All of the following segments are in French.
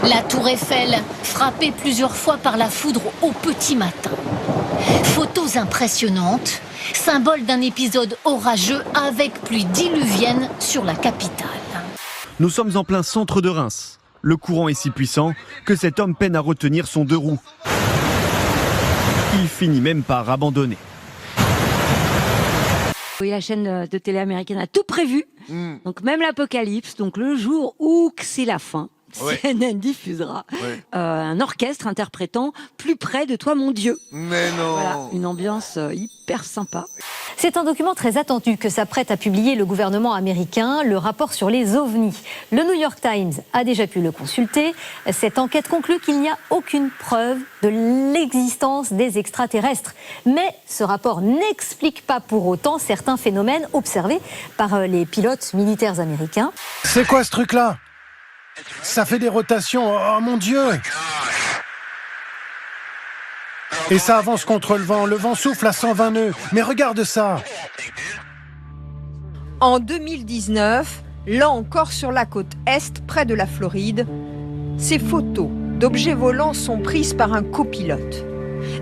La tour Eiffel, frappée plusieurs fois par la foudre au petit matin. Photos impressionnantes, symbole d'un épisode orageux avec pluie diluvienne sur la capitale. Nous sommes en plein centre de Reims. Le courant est si puissant que cet homme peine à retenir son deux roues. Il finit même par abandonner. Oui, la chaîne de télé américaine a tout prévu. Donc même l'apocalypse, donc le jour où c'est la fin, CNN diffusera un orchestre interprétant Plus près de toi mon Dieu. Mais non. Voilà, une ambiance hyper sympa. C'est un document très attendu que s'apprête à publier le gouvernement américain, le rapport sur les ovnis. Le New York Times a déjà pu le consulter. Cette enquête conclut qu'il n'y a aucune preuve de l'existence des extraterrestres. Mais ce rapport n'explique pas pour autant certains phénomènes observés par les pilotes militaires américains. C'est quoi ce truc-là ? Ça fait des rotations, oh mon Dieu! Et ça avance contre le vent souffle à 120 nœuds. Mais regarde ça! En 2019, là encore sur la côte Est, près de la Floride, ces photos d'objets volants sont prises par un copilote.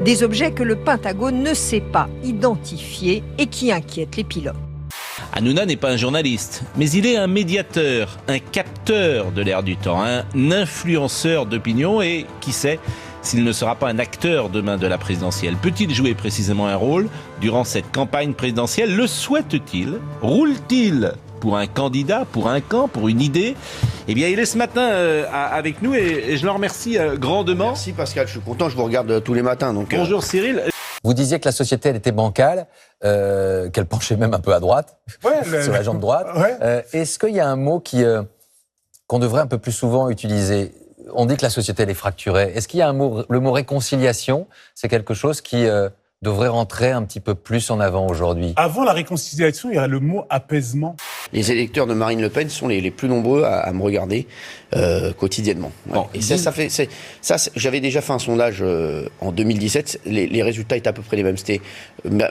Des objets que le Pentagone ne sait pas identifier et qui inquiètent les pilotes. Hanouna n'est pas un journaliste, mais il est un médiateur, un capteur de l'air du temps, un influenceur d'opinion et, qui sait, s'il ne sera pas un acteur demain de la présidentielle. Peut-il jouer précisément un rôle durant cette campagne présidentielle? Le souhaite-t-il? Roule-t-il pour un candidat, pour un camp, pour une idée? Eh bien, il est ce matin avec nous et je le remercie grandement. Merci Pascal, je suis content, je vous regarde tous les matins. Donc, Bonjour Cyril. Vous disiez que la société, elle était bancale, qu'elle penchait même un peu à droite, sur la jambe droite. Est-ce qu'il y a un mot qu'on devrait un peu plus souvent utiliser? On dit que la société, elle est fracturée. Est-ce qu'il y a un mot, le mot réconciliation? C'est quelque chose qui devrait rentrer un petit peu plus en avant aujourd'hui. Avant la réconciliation, il y a le mot apaisement. Les électeurs de Marine Le Pen sont les plus nombreux à me regarder quotidiennement. Bon, et j'avais déjà fait un sondage en 2017. Les résultats étaient à peu près les mêmes. C'était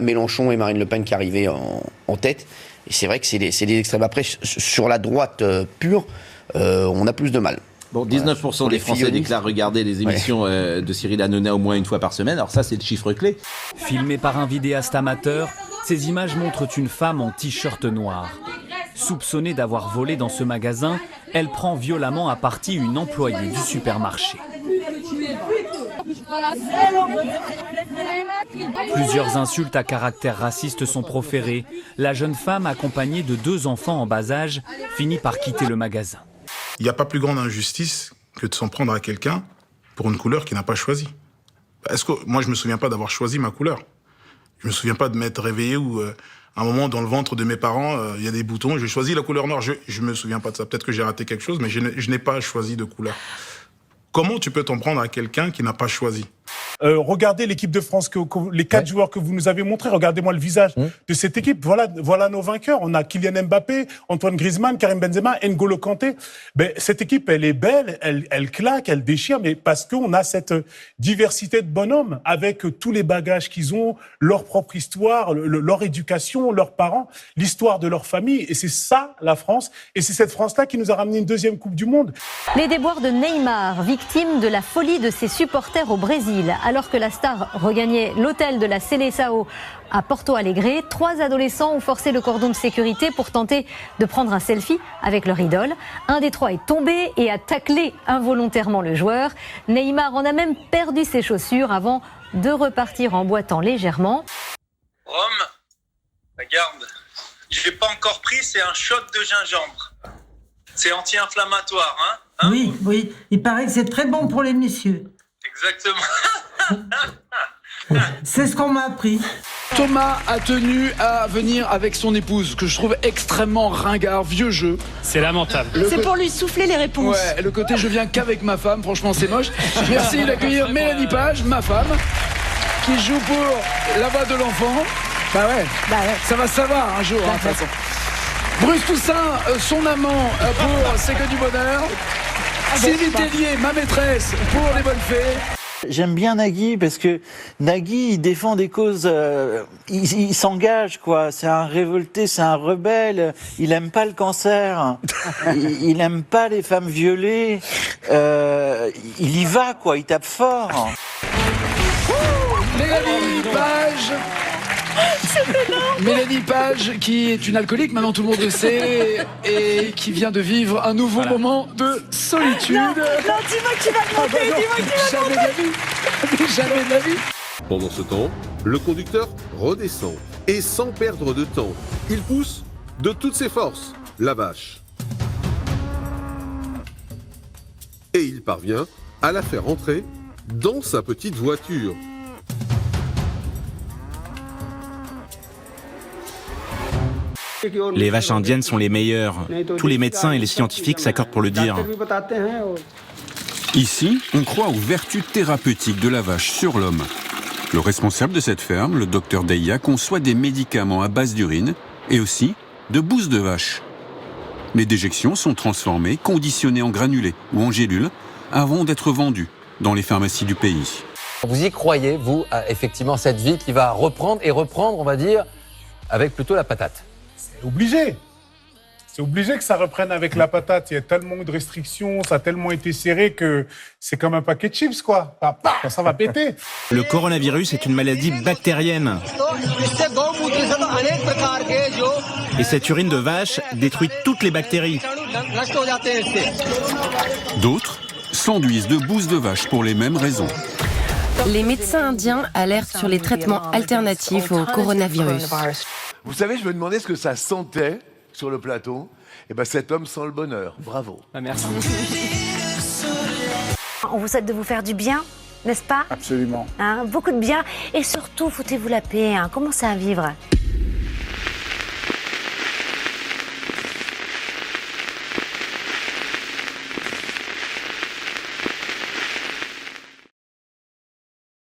Mélenchon et Marine Le Pen qui arrivaient en tête. Et c'est vrai que c'est des extrêmes. Après, sur la droite pure, on a plus de mal. Bon, 19% des Français déclarent regarder les émissions de Cyril Hanouna au moins une fois par semaine. Alors ça, c'est le chiffre clé. Filmé par un vidéaste amateur, ces images montrent une femme en t-shirt noir. Soupçonnée d'avoir volé dans ce magasin, elle prend violemment à partie une employée du supermarché. Plusieurs insultes à caractère raciste sont proférées. La jeune femme, accompagnée de 2 enfants en bas âge, finit par quitter le magasin. Il n'y a pas plus grande injustice que de s'en prendre à quelqu'un pour une couleur qu'il n'a pas choisie. Moi, je ne me souviens pas d'avoir choisi ma couleur. Je ne me souviens pas de m'être réveillé ou à un moment, dans le ventre de mes parents, il y a des boutons. J'ai choisi la couleur noire. Je ne me souviens pas de ça. Peut-être que j'ai raté quelque chose, mais je n'ai pas choisi de couleur. Comment tu peux t'en prendre à quelqu'un qui n'a pas choisi ? Regardez l'équipe de France, les 4 joueurs que vous nous avez montrés. Regardez-moi le visage de cette équipe. Voilà nos vainqueurs. On a Kylian Mbappé, Antoine Griezmann, Karim Benzema, N'Golo Kanté. Cette équipe, elle est belle, elle claque, elle déchire, mais parce qu'on a cette diversité de bonhommes avec tous les bagages qu'ils ont, leur propre histoire, leur éducation, leurs parents, l'histoire de leur famille. Et c'est ça, la France. Et c'est cette France-là qui nous a ramené une 2e Coupe du Monde. Les déboires de Neymar, victime de la folie de ses supporters au Brésil. Alors que la star regagnait l'hôtel de la Seleção à Porto Alegre, 3 adolescents ont forcé le cordon de sécurité pour tenter de prendre un selfie avec leur idole. Un des 3 est tombé et a taclé involontairement le joueur. Neymar en a même perdu ses chaussures avant de repartir en boitant légèrement. Rome, regarde, je l'ai pas encore pris, c'est un shot de gingembre. C'est anti-inflammatoire, hein, Oui, il paraît que c'est très bon pour les messieurs. Exactement. C'est ce qu'on m'a appris. Thomas a tenu à venir avec son épouse, que je trouve extrêmement ringard, vieux jeu. C'est lamentable. C'est pour lui souffler les réponses. Ouais, le côté je viens qu'avec ma femme, franchement c'est moche. Merci d'accueillir Mélanie Page, ma femme, qui joue pour la voix de l'enfant. Bah ouais, ça va se savoir un jour, de toute façon. Bruce Toussaint, son amant pour C'est que du bonheur. Sylvie Tellier, ma maîtresse, pour les bonnes fées. J'aime bien Nagui parce que Nagui, il défend des causes, il s'engage, quoi. C'est un révolté, c'est un rebelle. Il aime pas le cancer. Il aime pas les femmes violées. Il y va, quoi. Il tape fort. Mélanie Page. Mélanie Page, qui est une alcoolique, maintenant tout le monde le sait, et qui vient de vivre un nouveau moment de solitude. Non, dis-moi que tu vas te monter, dis-moi que tu vas te monter. Jamais de la vie. Pendant ce temps, le conducteur redescend et sans perdre de temps, il pousse de toutes ses forces la vache. Et il parvient à la faire entrer dans sa petite voiture. Les vaches indiennes sont les meilleures. Tous les médecins et les scientifiques s'accordent pour le dire. Ici, on croit aux vertus thérapeutiques de la vache sur l'homme. Le responsable de cette ferme, le docteur Deya, conçoit des médicaments à base d'urine et aussi de bouse de vache. Les déjections sont transformées, conditionnées en granulés ou en gélules avant d'être vendues dans les pharmacies du pays. Vous y croyez, vous, à effectivement cette vie qui va reprendre, on va dire, avec plutôt la patate? C'est obligé. C'est obligé que ça reprenne avec la patate. Il y a tellement de restrictions, ça a tellement été serré que c'est comme un paquet de chips, quoi. Ça va péter. Le coronavirus est une maladie bactérienne. Et cette urine de vache détruit toutes les bactéries. D'autres s'enduisent de bouse de vache pour les mêmes raisons. Les médecins indiens alertent sur les traitements alternatifs au coronavirus. Vous savez, je me demandais ce que ça sentait sur le plateau. Et ben cet homme sent le bonheur. Bravo. Merci. On vous souhaite de vous faire du bien, n'est-ce pas? Absolument. Beaucoup de bien. Et surtout, foutez-vous la paix. Commencez à vivre.